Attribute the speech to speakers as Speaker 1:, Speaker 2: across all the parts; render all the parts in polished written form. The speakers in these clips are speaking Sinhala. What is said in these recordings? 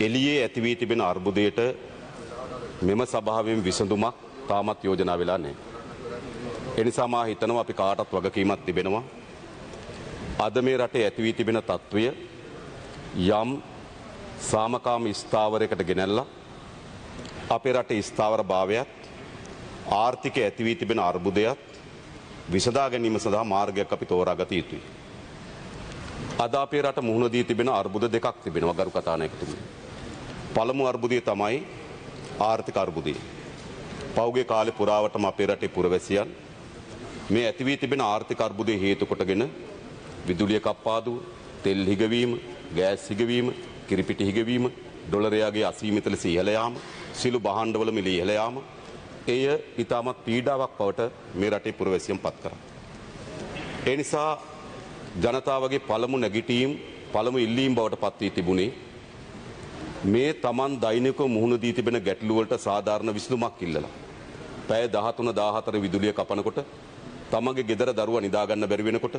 Speaker 1: එළියේ ඇති වී තිබෙන අර්බුදයට මෙම සභාවෙන් විසඳුමක් තාමත් යෝජනා වෙලා නැහැ. ඒ නිසා මා හිතනවා අපි කාටත් වගකීමක් තිබෙනවා. අද මේ රටේ ඇති වී තිබෙන තත්ත්වය යම් සාමකාම ස්ථාවරයකට ගෙනල්ලා අපේ රටේ ස්ථාවරභාවයත් ආර්ථිකය ඇති වී තිබෙන අර්බුදයත් විසඳා ගැනීම සඳහා මාර්ගයක් අපි තෝරාගත යුතුයි. අද අපේ රට මුහුණ දී තිබෙන අර්බුද දෙකක් තිබෙනවා ගරු කතානායකතුමනි. පළමු අර්බුදය තමයි ආර්ථික අර්බුදය. පෞගේ කාලේ පුරාවටම අපේ රටේ පුරවැසියන් මේ ඇති වී තිබෙන ආර්ථික අර්බුදය හේතු කොටගෙන විදුලිය කප්පාදුව, තෙල් හිගවීම, ගෑස් හිගවීම, කිරිපිටි හිගවීම, ඩොලරයාගේ අසීමිත ලෙස ඉහළ යාම, සිළු භාණ්ඩවල මිල ඉහළ යාම, එය ඉතාමත් පීඩාවක් බවට මේ රටේ පුරවැසියන් පත් කරා. ඒ නිසා ජනතාවගේ පළමු නැගිටීම්, පළමු ඉල්ලීම් බවට පත් වී තිබුණේ මේ Taman දෛනිකව මුහුණ දී තිබෙන ගැටලු වලට සාධාරණ විසඳුමක් ඉල්ලලා. පැය 13 14 විදුලිය කපනකොට, තමන්ගේ ගෙදර දරුවා නිදා ගන්න බැරි වෙනකොට,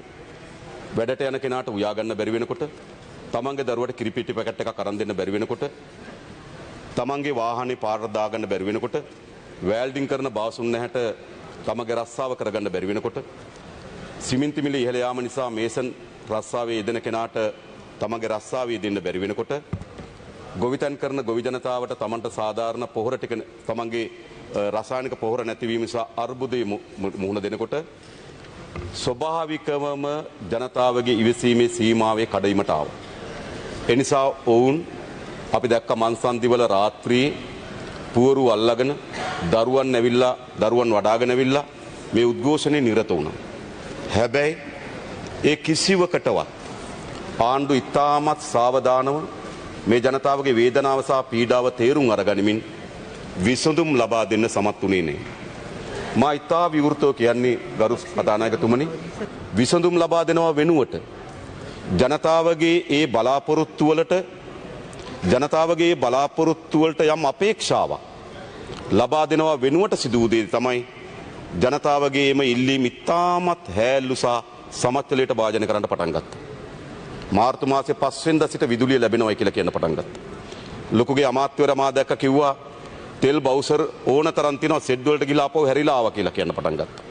Speaker 1: වැඩට යන කෙනාට උයා ගන්න බැරි වෙනකොට, තමන්ගේ දරුවට කිරිපිටි පැකට් එකක් අරන් දෙන්න බැරි වෙනකොට, තමන්ගේ වාහනේ පාරට දාගන්න බැරි වෙනකොට, වෑල්ඩින් කරන බාසුන් නැහැට තමන්ගේ රස්සාව කරගන්න බැරි වෙනකොට, සිමෙන්ති මිල ඉහළ යාම නිසා මේසන් රස්සාවේ යෙදෙන කෙනාට තමන්ගේ රස්සාවේ දෙන්න බැරි වෙනකොට, ගොවිතැන් කරන ගොවි ජනතාවට තමන්ට සාධාරණ පොහොර ටික තමන්ගේ රසායනික පොහොර නැතිවීම නිසා අර්බුදයේ මුහුණ දෙනකොට ස්වභාවිකවම ජනතාවගේ ඉවසීමේ සීමාවේ කඩයිමට ආවා. ඒ නිසා ඔවුන් අපි දැක්ක මන්සන්දිවල රාත්‍රියේ පුවරු අල්ලගෙන දරුවන් වඩාගෙන ඇවිල්ලා මේ උද්ඝෝෂණේ නිරත වුණා. හැබැයි ඒ කිසිවකටවත් ආණ්ඩු ඉතාමත් සාවධානව මේ ජනතාවගේ වේදනාව සහ පීඩාව තේරුම් අරගනිමින් විසඳුම් ලබා දෙන්න සමත් වුණේ නැහැ. මා ඉතා විවෘතව කියන්නේ ගරු කතානායකතුමනි, විසඳුම් ලබා දෙනවා වෙනුවට ජනතාවගේ ඒ බලාපොරොත්තු වලට යම් අපේක්ෂාවක් ලබා දෙනවා වෙනුවට සිදු වූ දේ තමයි ජනතාවගේ එම ඉල්ලීම් ඉතාමත් හැල්ලු සහ සමච්චලයට භාජනය කරන්න පටන් ගත්තා. මාර්තු මාසේ 5 වෙනිදා සිට විදුලිය ලැබෙනවා කියලා කියන්න පටන් ගත්තා. ලොකුගේ අමාත්‍යවරයා මා දැක්ක කිව්වා තෙල් බවුසර් ඕන තරම් තියෙනවා සෙඩ් වලට ගිහලා ආපහු හැරිලා ආවා කියලා කියන්න පටන් ගත්තා.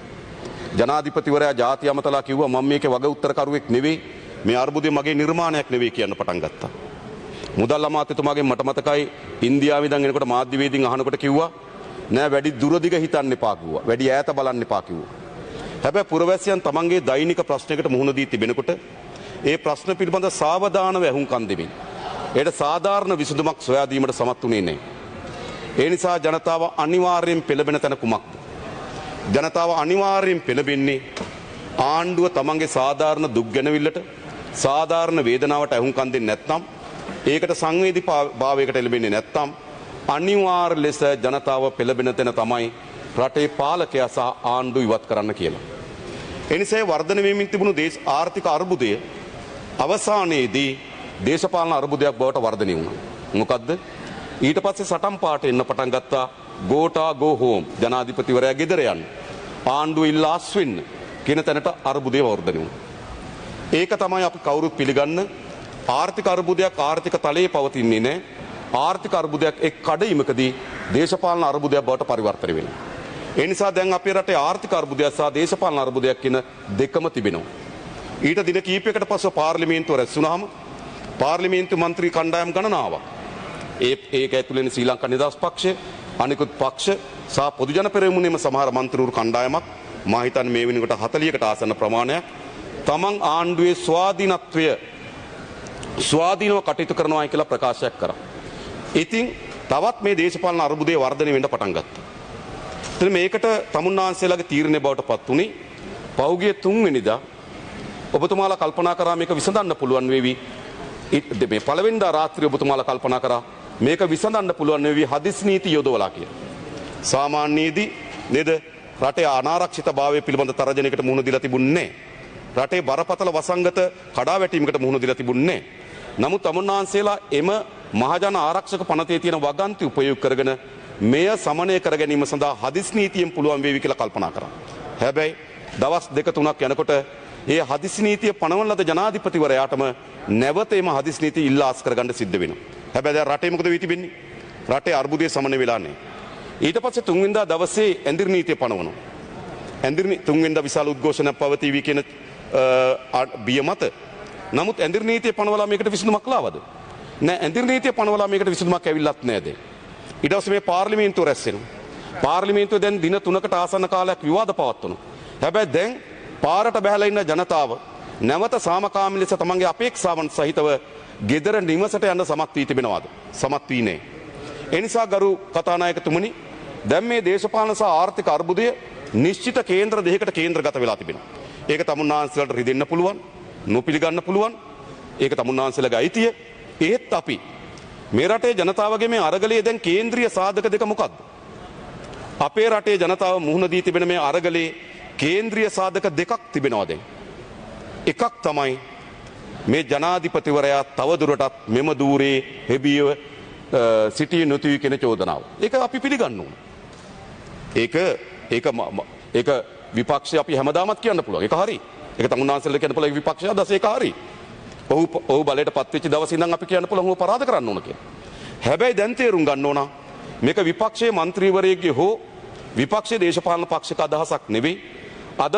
Speaker 1: ජනාධිපතිවරයා ජාති අමතලා කිව්වා මම මේකේ වග උත්තරකරුවෙක් නෙවෙයි, මේ අර්බුදය මගේ නිර්මාණයක් නෙවෙයි කියන්න පටන් ගත්තා. මුදල් අමාත්‍යතුමාගෙන් මට මතකයි ඉන්දියාවේ ඉඳන් එනකොට මාධ්‍යවේදීන් අහනකොට කිව්වා නෑ වැඩි දුරදිග හිතන්න එපා කිව්වා. වැඩි ඈත බලන්න එපා කිව්වා. හැබැයි පුරවැසියන් තමන්ගේ දෛනික ප්‍රශ්නයකට මුහුණ දී තිබෙනකොට ඒ ප්‍රශ්න පිළිබඳ සාවධානව ඇහුම්කන් දෙමින් ඒට සාධාරණ විසඳුමක් සොයා දීමට සමත් වුණේ නැහැ. ඒ නිසා ජනතාව අනිවාර්යෙන් පෙළඹෙන තැන කුමක්ද? ජනතාව අනිවාර්යෙන් පෙළඹෙන්නේ ආණ්ඩුව තමන්ගේ සාධාරණ දුක් ගැනවිල්ලට, සාධාරණ වේදනාවට ඇහුම්කන් දෙන්නේ නැත්නම්, ඒකට සංවේදී භාවයකට එළඹෙන්නේ නැත්නම් අනිවාර්ය ලෙස ජනතාව පෙළඹෙන තැන තමයි රටේ පාලකයා සහ ආණ්ඩුව ඉවත් කරන්න කියලා. ඒ නිසා වර්ධනය වෙමින් තිබුණු ආර්ථික අර්බුදය අවසානයේදී දේශපාලන අර්බුදයක් බවට වර්ධනය වුණා. මොකද්ද? ඊට පස්සේ සටන් පාට එන්න පටන් ගත්තා ගෝටා ගෝ හෝම්, ජනාධිපතිවරයා ගෙදර යන්න, ආණ්ඩුව ඉල්ලාස් වෙන්න කියන තැනට අර්බුදය වර්ධනය වුණා. ඒක තමයි අපි කවුරුත් පිළිගන්න ආර්ථික අර්බුදයක් ආර්ථික තලයේ පවතින්නේ නැහැ. ආර්ථික අර්බුදයක් එක් කඩයිමකදී දේශපාලන අර්බුදයක් බවට පරිවර්තනය වෙනවා. ඒ නිසා දැන් අපේ රටේ ආර්ථික අර්බුදයක් සහ දේශපාලන අර්බුදයක් කියන දෙකම තිබෙනවා. ඊට දින කිහිපයකට පස්ව පාර්ලිමේන්තුව රැස් වුණාම පාර්ලිමේන්තු මන්ත්‍රී කණ්ඩායම් ගණනාවක් ඒක ඇතුළේ ශ්‍රී ලංකා නිදහස් පක්ෂය, අනිකුත් පක්ෂ සහ පොදු ජන පෙරමුණේම සමහර මන්ත්‍රීවරු කණ්ඩායමක් මා හිතන්නේ මේ වෙනකොට 40කට ආසන්න ප්‍රමාණයක් තමන් ආණ්ඩුවේ ස්වාධීනව කටයුතු කරනවා කියලා ප්‍රකාශයක් කරා. ඉතින් තවත් මේ දේශපාලන අර්බුදයේ වර්ධනය වෙන්න පටන් ගත්තා. ඉතින් මේකට තමුන්නාන්සේලාගේ තීරණය බවට පත් වුණේ පෞගිය 3 වෙනිදා ඔබතුමාලා කල්පනා කරා මේක විසඳන්න පුළුවන් වේවි. මේ පළවෙනිදා රාත්‍රියේ ඔබතුමාලා කල්පනා කරා මේක විසඳන්න පුළුවන් වේවි හදිසි නීති යොදවලා කියලා. සාමාන්‍යයේදී නේද රටේ අනාරක්ෂිතභාවය පිළිබඳ තරජනයකට මුහුණ දීලා තිබුණේ නැහැ. රටේ බරපතල වසංගත කඩාවැටීමකට මුහුණ දීලා තිබුණේ නැහැ. නමුත් තමුන්නාන්සේලා එම මහජන ආරක්ෂක පනතේ තියෙන වගන්ති උපයෝග කරගෙන මෙය සමනය කර ගැනීම සඳහා හදිසි නීතියෙන් පුළුවන් වේවි කියලා කල්පනා කරා. හැබැයි දවස් 2-3ක් යනකොට ඒ හදිසි නීතිය පනවන ලද ජනාධිපතිවරයාටම නැවත එම හදිසි නීතිය ඉල්ලාස් කරගන්න සිද්ධ වෙනවා. හැබැයි දැන් රටේ මොකද වී තිබෙන්නේ? රටේ අර්බුදයේ සමනය වෙලා නැහැ. ඊට පස්සේ තුන්වෙනිදා දවසේ ඇඳිරි නීතිය පනවනවා. ඇඳිරි තුන්වෙනිදා විශාල උද්ඝෝෂණයක් පවතීවි කියන බිය මත. නමුත් ඇඳිරි නීතිය පනවලා මේකට විසඳුමක් ලාවද? නෑ, ඇඳිරි නීතිය පනවලා මේකට විසඳුමක් ඇවිල්ලත් නෑ දැන්. ඊට පස්සේ මේ පාර්ලිමේන්තුව රැස් වෙනවා. පාර්ලිමේන්තුව දැන් දින 3කට ආසන්න කාලයක් විවාද පවත්වනවා. හැබැයි දැන් පාරට බැහැලා ඉන්න ජනතාව නැවත සාමකාමී ලෙස තමන්ගේ අපේක්ෂාවන් සහිතව ගෙදර නිවසට යන්න සමත් වී තිබෙනවාද? සමත් වී නැහැ. ඒ නිසා ගරු කතානායකතුමනි, දැන් මේ දේශපාලන සහ ආර්ථික අර්බුදය නිශ්චිත කේන්ද්‍ර දෙකකට කේන්ද්‍රගත වෙලා තිබෙනවා. ඒක තමුන්නාන්සලට රිදෙන්න පුළුවන්, නොපිළිගන්න පුළුවන්. ඒක තමුන්නාන්සලගේ අයිතිය. ඒත් අපි මේ රටේ ජනතාවගේ මේ අරගලයේ දැන් කේන්ද්‍රීය සාධක දෙක මොකක්ද? අපේ රටේ ජනතාව මුහුණ දී තිබෙන මේ අරගලයේ කේන්ද්‍රීය සාධක දෙකක් තිබෙනවා දැන්. එකක් තමයි මේ ජනාධිපතිවරයා තවදුරටත් මෙම දූරේ හෙබියව සිටිය නොතුයි කියන චෝදනාව. ඒක අපි පිළිගන්න ඕන. ඒක විපක්ෂය අපි හැමදාමත් කියන්න පුළුවන්. ඒක හරි. ඒක තමුන්නාන්සලට කියන්න පුළුවන් විපක්ෂය දැස ඒක හරි. ඔහු බලයට පත්වෙච්ච දවසේ ඉඳන් අපි කියන්න පුළුවන් ඔහු පරාද කරන්න ඕන කියලා. හැබැයි දැන් තේරුම් ගන්න ඕන මේක විපක්ෂයේ മന്ത്രിවරයෙක්ගේ හෝ විපක්ෂයේ දේශපාලන පක්ෂයක අදහසක් නෙවෙයි. අද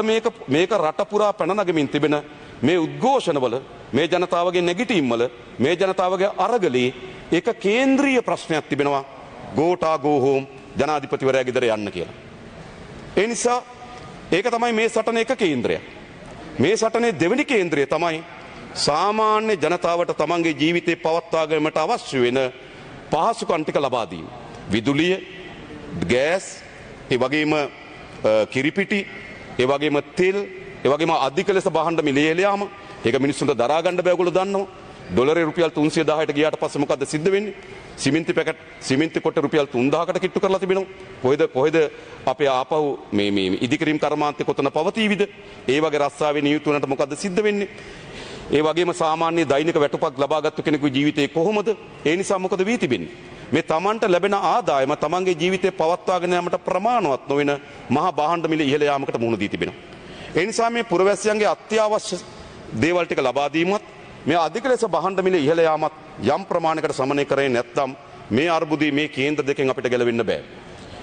Speaker 1: මේක රට පුරා පැන නගමින් තිබෙන මේ උද්ඝෝෂණවල මේ ජනතාවගේ නැගිටීම් වල මේ ජනතාවගේ අරගලේ ඒක කේන්ද්‍රීය ප්‍රශ්නයක් තිබෙනවා. ගෝටා ගෝ හෝම් ජනාධිපතිවරයා ගෙදර යන්න කියලා. ඒ නිසා ඒක තමයි මේ සටනේ එක කේන්ද්‍රයක්. මේ සටනේ දෙවෙනි කේන්ද්‍රය තමයි සාමාන්‍ය ජනතාවට තමන්ගේ ජීවිතේ පවත්වා ගැනීමට අවශ්‍ය වෙන පහසුකම් ටික ලබා දීම. විදුලිය, ගෑස්, ඒ වගේම කිරිපිටි, ඒ වගේම තෙල්, ඒ වගේම අධික ලෙස බහන්න මිලේ යාම. ඒක මිනිස්සුන්ට දරා ගන්න බෑ. ඔයගොල්ලෝ දන්නවා. ඩොලරේ රුපියල් 310ට ගියාට පස්සේ මොකද්ද සිද්ධ වෙන්නේ? සිමෙන්ති කොට රුපියල් 3000කට කිට්ටු කරලා තිබෙනවා. කොහෙද අපේ ආපහු මේ ඉදිකිරීම් කර්මාන්තේ කොතන පවතීවිද? ඒ වගේ රස්සාවේ නියුතු වුණාට මොකද්ද සිද්ධ වෙන්නේ? ඒ වගේම සාමාන්‍ය දෛනික වැටුපක් ලබාගත්තු කෙනෙකුගේ ජීවිතේ කොහොමද? ඒ නිසා මොකද වී තිබෙන්නේ? මේ තමන්ට ලැබෙන ආදායම තමන්ගේ ජීවිතේ පවත්වාගෙන යාමට ප්‍රමාණවත් නොවන මහා භාණ්ඩ මිල ඉහළ යාමකට මුහුණ දී තිබෙනවා. ඒ නිසා මේ පුරවැසියන්ගේ අත්‍යවශ්‍ය දේවල් ටික ලබා දීමත් මේ අධික ලෙස භාණ්ඩ මිල ඉහළ යාමත් යම් ප්‍රමාණයකට සමනය කරේ නැත්නම් මේ අර්බුදයේ මේ කේන්ද්‍ර දෙකෙන් අපිට ගැලවෙන්න බෑ.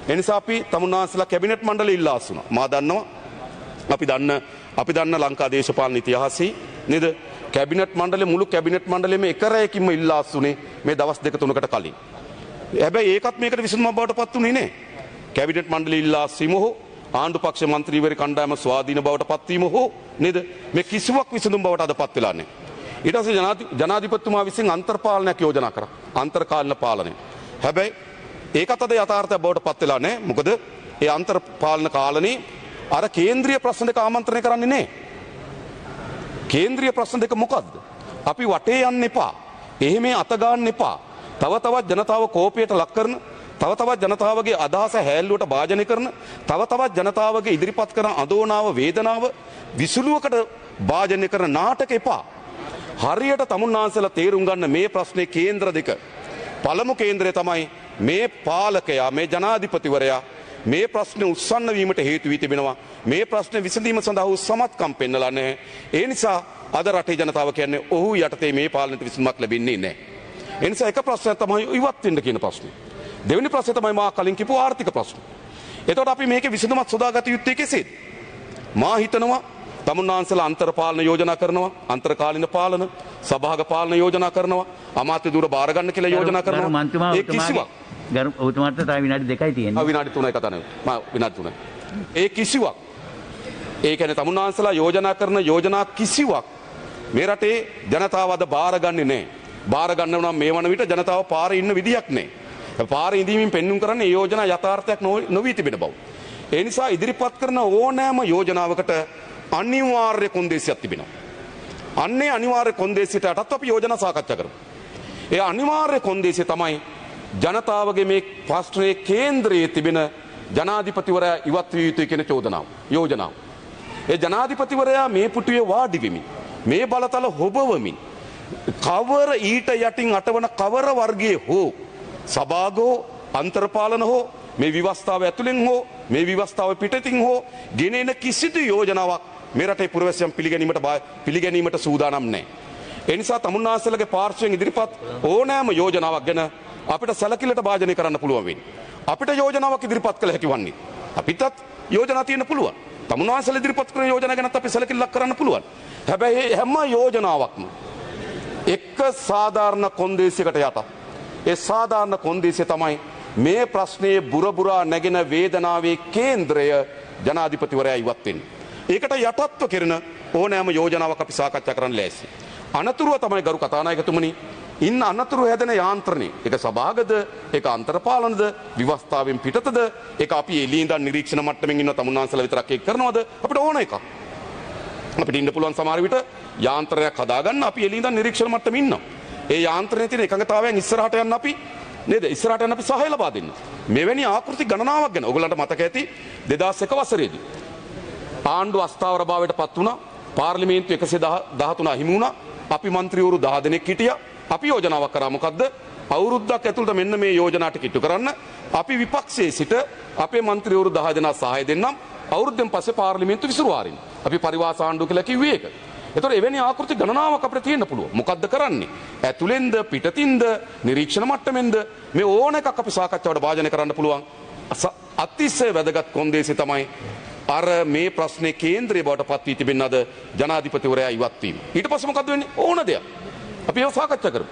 Speaker 1: ඒ නිසා අපි තමුන්නාන්සලා කැබිනට් මණ්ඩලය ඉල්ලා අසුණා. මා දන්නවා අපි දන්න ලංකා දේශපාලන ඉතිහාසයේ නේද? කැබිනට් මණ්ඩලය මුළු කැබිනට් මණ්ඩලයම එක රැයකින්ම ඉල්ලා අසුනේ මේ දවස් දෙක තුනකට කලින්. හැබැයි ඒකත් මේකට විසඳුමක් බවට පත් වුණේ නෑ. කැබිනට් මණ්ඩලය ඉල්ලා අසීම හෝ ආණ්ඩු පක්ෂ මන්ත්‍රීවරු කණ්ඩායම ස්වාධීන බවට පත්වීම හෝ නේද? මේ කිසිවක් විසඳුම් බවට අද පත් වෙලා නෑ. ඊට පස්සේ ජනාධිපතිතුමා විසින් අන්තර්පාලනයක් යෝජනා කරා. අන්තර්කාලීන පාලනය. හැබැයි ඒකත් අද යථාර්ථයක් බවට පත් වෙලා නෑ. මොකද ඒ අන්තර්පාලන කාලනේ අර කේන්ද්‍රීය ප්‍රශ්න දෙක ආමන්ත්‍රණය කරන්නේ නෑ. කේන්ද්‍රීය ප්‍රශ්න දෙක මොකද්ද? අපි වටේ යන්න එපා. එහෙම අත ගන්න එපා. තව තවත් ජනතාව කෝපයට ලක් කරන, තව තවත් ජනතාවගේ අදහස හැල්ලුවට භාජනය කරන, තව තවත් ජනතාවගේ ඉදිරිපත් කරන අඳෝනාව වේදනාව විසුලුවකට භාජනය කරන නාටක එපා. හරියට තමුන්නාන්සලා තේරුම් ගන්න මේ ප්‍රශ්නේ කේන්ද්‍ර දෙක. පළමු කේන්ද්‍රය තමයි මේ පාලකයා, මේ ජනාධිපතිවරයා මේ ප්‍රශ්නේ උස්සන්න වීමට හේතු වී තිබෙනවා. මේ ප්‍රශ්නේ විසඳීම සඳහා සමත්කම් පෙන්නලා නැහැ. ඒ නිසා අද රටේ ජනතාව කියන්නේ ඔහු යටතේ මේ පාලනයට විසඳුමක් ලැබෙන්නේ නැහැ. ඒ නිසා එක ප්‍රශ්නයක් තමයි ඉවත් වෙන්න කියන ප්‍රශ්නේ. දෙවෙනි ප්‍රශ්නේ තමයි මා කලින් කිව්ව ආර්ථික ප්‍රශ්න. එතකොට අපි මේකේ විසඳුමක් සොදාගත යුත්තේ කෙසේද? මා හිතනවා තමුන්නාන්සලා අන්තර්පාලන යෝජනා කරනවා, අන්තර්කාලීන පාලන, සභාග පාලන යෝජනා කරනවා, අමාත්‍ය ධුර බාර ගන්න කියලා යෝජනා කරනවා. ඒ කිසිවක්
Speaker 2: ගරු ඔබතුමාට තව විනාඩි 2යි තියෙන්නේ.
Speaker 1: විනාඩි 3යි කතා නෙවෙයි. මා විනාඩි 3යි. ඒ කිසිවක් ඒ කියන්නේ තමුන්නාන්සලා යෝජනා කරන යෝජනා කිසිවක් මේ රටේ ජනතාව අද බාරගන්නේ නැහැ. බාර ගන්නව නම් මේ වන විට ජනතාව පාරේ ඉන්න විදියක් නැහැ. පාරේ ඉඳීමින් පෙන්눔 කරන්නේ යෝජනා යථාර්ථයක් නොවී තිබෙන බව. ඒ නිසා ඉදිරිපත් කරන ඕනෑම යෝජනාවකට අනිවාර්ය කොන්දේසියක් තිබෙනවා. අන්නේ අනිවාර්ය කොන්දේසියට අටත් අපි යෝජනා සාකච්ඡා කරමු. ඒ අනිවාර්ය කොන්දේසිය තමයි ජනතාවගේ මේ ප්‍රශ්නයේ කේන්ද්‍රයේ තිබෙන ජනාධිපතිවරයා ඉවත් විය යුතුයි කියන චෝදනාව, යෝජනාව. ඒ ජනාධිපතිවරයා මේ පුටුවේ වාඩි වෙමින් මේ බලතල හොබවමින් කවර ඊට යටින් අටවන කවර වර්ගයේ හෝ සභාගෝ අන්තර්පාලන හෝ මේ විවස්ථාව ඇතුළෙන් හෝ මේ විවස්ථාව පිටතින් හෝ ගෙනෙන කිසිදු යෝජනාවක් මේ රටේ පුරවැසියන් පිළිගැනීමට සූදානම් නැහැ. ඒ නිසා තමුන්නාන්සේලාගේ පාර්ශ්වයෙන් ඉදිරිපත් ඕනෑම යෝජනාවක් ගැන අපිට සැලකිල්ලට භාජනය කරන්න පුළුවන් වෙන්නේ. අපිට යෝජනාවක් ඉදිරිපත් කළ හැකි වන්නේ. අපිටත් යෝජනා තියෙන්න පුළුවන්. තමුන්නාන්සේලා ඉදිරිපත් කරන යෝජනා ගැනත් අපි සැලකිල්ලක් කරන්න පුළුවන්. හැබැයි හැම යෝජනාවක්ම එක්ක සාධාරණ කොන්දේසියකට යට. ඒ සාධාරණ කොන්දේසිය තමයි මේ ප්‍රශ්නයේ බුරබුරා නැගෙන වේදනාවේ කේන්ද්‍රය ජනාධිපතිවරයා ඉවත් වෙන්නේ. ඒකට යටත්ව කෙරෙන ඕනෑම යෝජනාවක් අපි සාකච්ඡා කරන්න ලෑස්ති. අනතුරුව තමයි ගරු කතානායකතුමනි ඉන්න අනතුරු හැදෙන යාන්ත්‍රණය. ඒක සභාගද, ඒක අන්තර්පාලනද, ව්‍යවස්ථාවෙන් පිටතද, ඒක අපි එළියේ ඉඳන් නිරීක්ෂණ මට්ටමින් ඉන්න තමුන්නාන්සලා විතරක් ඒක කරනවද? අපිට ඕන එකක්. අපිට ඉන්න පුළුවන් සමහර විට යාන්ත්‍රණයක් හදාගන්න අපි එළියේ ඉඳන් නිරීක්ෂණ මට්ටමේ ඉන්නවා. ඒ යාන්ත්‍රණයේ තියෙන එකඟතාවයෙන් ඉස්සරහට යන්න අපි නේද? ඉස්සරහට යන්න අපි සහාය ලබා දෙන්න. මෙවැනි ආකෘති ගණනාවක් ගැන ඔයගලන්ට මතක ඇති 2001 වසරේදී ආණ්ඩුව අස්ථාවරභාවයට පත් වුණා. පාර්ලිමේන්තු 113 අහිමි වුණා. අපි മന്ത്രിවරු 10 දෙනෙක් හිටියා. අපි යෝජනාවක් කරා මොකද්ද? අවුරුද්දක් ඇතුළත මෙන්න මේ යෝජනා ටික ඉටු කරන්න. අපි විපක්ෂයේ සිට අපේ മന്ത്രിවරු 10 දෙනා සහාය දෙන්නම්. අවුරුද්දෙන් පස්සේ පාර්ලිමේන්තු විසිරුවාරින්. අපි පරිවාස ආණ්ඩුව කියලා කිව්වේ ඒක. ඒතකොට එවැනි ආකෘති ගණනාවක් අපිට තියෙන්න පුළුවන්. මොකද්ද කරන්නේ? ඇතුළෙන්ද පිටතින්ද නිරීක්ෂණ මට්ටමෙන්ද මේ ඕන එකක් අපි සාකච්ඡාවට භාජනය කරන්න පුළුවන්. අතිශය වැදගත් කොන්දේසි තමයි අර මේ ප්‍රශ්නේ කේන්ද්‍රය බවට පත් වී තිබෙන අද ජනාධිපතිවරයා ඉවත් වීම. ඊට පස්සේ මොකද්ද වෙන්නේ? ඕන දෙයක්. අපි ඒක සාකච්ඡා කරමු.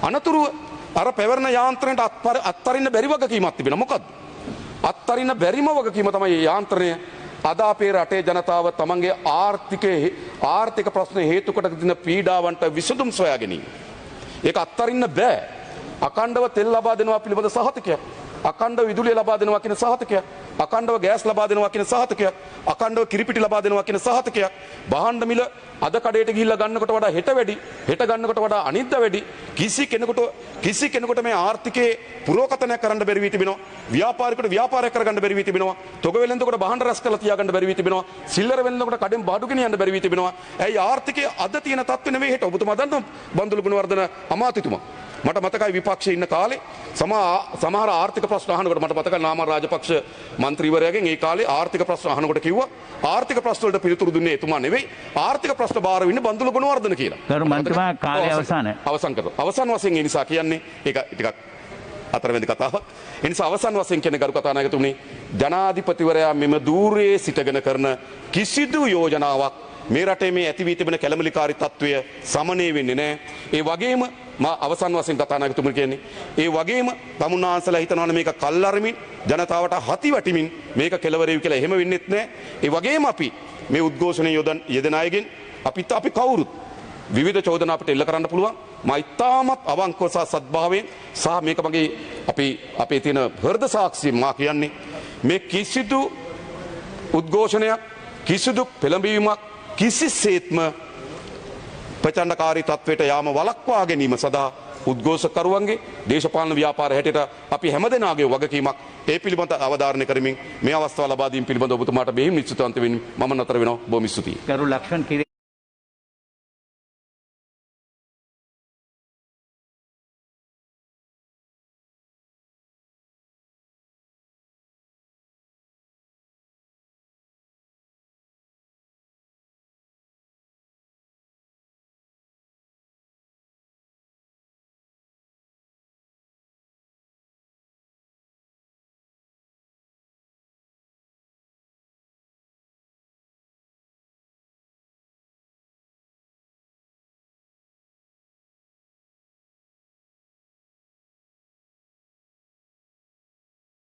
Speaker 1: අනතුරුව අර පැවරන යාන්ත්‍රණයට අත්තරින්න බැරි වගකීමක් තිබෙනවා. මොකද්ද? අත්තරින්න බැරිම වගකීම තමයි මේ යාන්ත්‍රණය අද අපේ රටේ ජනතාව තමන්ගේ ආර්ථික ප්‍රශ්න හේතු කොට දෙන පීඩාවන්ට විසඳුම් සොයා ගැනීම. ඒක අත්තරින්න බෑ. අඛණ්ඩව තෙල් ලබා දෙනවා පිළිබඳ සහතිකයක්. අඛණ්ඩව විදුලිය ලබා දෙනවා කියන සහතිකයක්. අඛණ්ඩව ගෑස් ලබා දෙනවා කියන සහතිකයක්. අඛණ්ඩව කිරිපිටි ලබා දෙනවා කියන සහතිකයක්. භාණ්ඩ මිල අද කඩේට ගිහිල්ලා ගන්නකොට වඩා හෙට වැඩි, හෙට ගන්නකොට වඩා අනිද්දා වැඩි. කිසි කෙනෙකුට මේ ආර්ථිකයේ පුරෝකතනයක් කරන්න බැරි වී තිබෙනවා. ව්‍යාපාරිකට ව්‍යාපාරයක් කරගන්න බැරි වී තිබෙනවා. තොග වෙළෙන්දකොට භාණ්ඩ රැස් කරලා තියාගන්න බැරි වී තිබෙනවා. සිල්ලර වෙළෙන්දකොට කඩෙන් බාඩු ගෙනියන්න බැරි වී තිබෙනවා. ඇයි ආර්ථිකයේ අද තියෙන තත්ත්වෙ නෙවෙයි හෙට. ඔබතුමා දන්නවා බන්දුල ගුණවර්ධන අමාත්‍යතුමා. මට මතකයි විපක්ෂයේ ඉන්න කාලේ සමහර ආර්ථික ප්‍රශ්න අහනකොට මට මතකයි නාමල් රාජපක්ෂ මන්ත්‍රීවරයාගෙන් ඒ කාලේ ආර්ථික ප්‍රශ්න අහනකොට කිව්වා ආර්ථික ප්‍රශ්න වලට පිළිතුරු දුන්නේ එතුමා නෙවෙයි ආර්ථික ප්‍රශ්න බාර වෙන්නේ බන්දුල ගුණවර්ධන කියලා.
Speaker 2: ගරු මන්ත්‍රීතුමා කාලය අවසන්
Speaker 1: කරනවා. අවසන් වශයෙන් ඒ නිසා කියන්නේ ඒක ටිකක් අතරමැදි කතාවක්. ඒ නිසා අවසන් වශයෙන් කියන්නේ ගරු කතානායකතුමනි ජනාධිපතිවරයා මෙම දූරයේ සිටගෙන කරන කිසිදු යෝජනාවක් මේ රටේ මේ ඇති වී තිබෙන කැළඹිලිකාරී තත්ත්වය සමනය වෙන්නේ නැහැ. ඒ වගේම මා අවසන් වශයෙන් කතානායකතුමනි කියන්නේ ඒ වගේම තමුන්නාන්සලා හිතනවනේ මේක කල්ලාරමින් ජනතාවට හති වටිමින් මේක කෙලවරේවි කියලා එහෙම වෙන්නේත් නැහැ. ඒ වගේම අපි මේ උද්ඝෝෂණයේ යෙදෙන අයගෙන් අපි කවුරුත් විවිධ චෝදනා අපිට එල්ල කරන්න පුළුවන්. මා ඉතාමත් අවංකව සහ සද්භාවයෙන් සහ මේක මගේ අපේ තියෙන හෘද සාක්ෂියෙන් මා කියන්නේ මේ කිසිදු උද්ඝෝෂණයක් කිසිදු පෙළඹවීමක් කිසිසේත්ම ප්‍රචණ්ඩකාරී තත්වයට යාම වළක්වා ගැනීම සඳහා උද්ඝෝෂකරුවන්ගේ දේශපාලන ව්‍යාපාර හැටියට අපි හැමදෙනාගේ වගකීමක් ඒ පිළිබඳ අවධාරණය කරමින් මේ අවස්ථාව ලබා දීම පිළිබඳ ඔබතුමාට බෙහෙවින් නිශ්චිතවන්ත වෙමින් මම නතර වෙනවා. බොහොම ස්තුතියි.
Speaker 2: ගරු ලක්ෂණ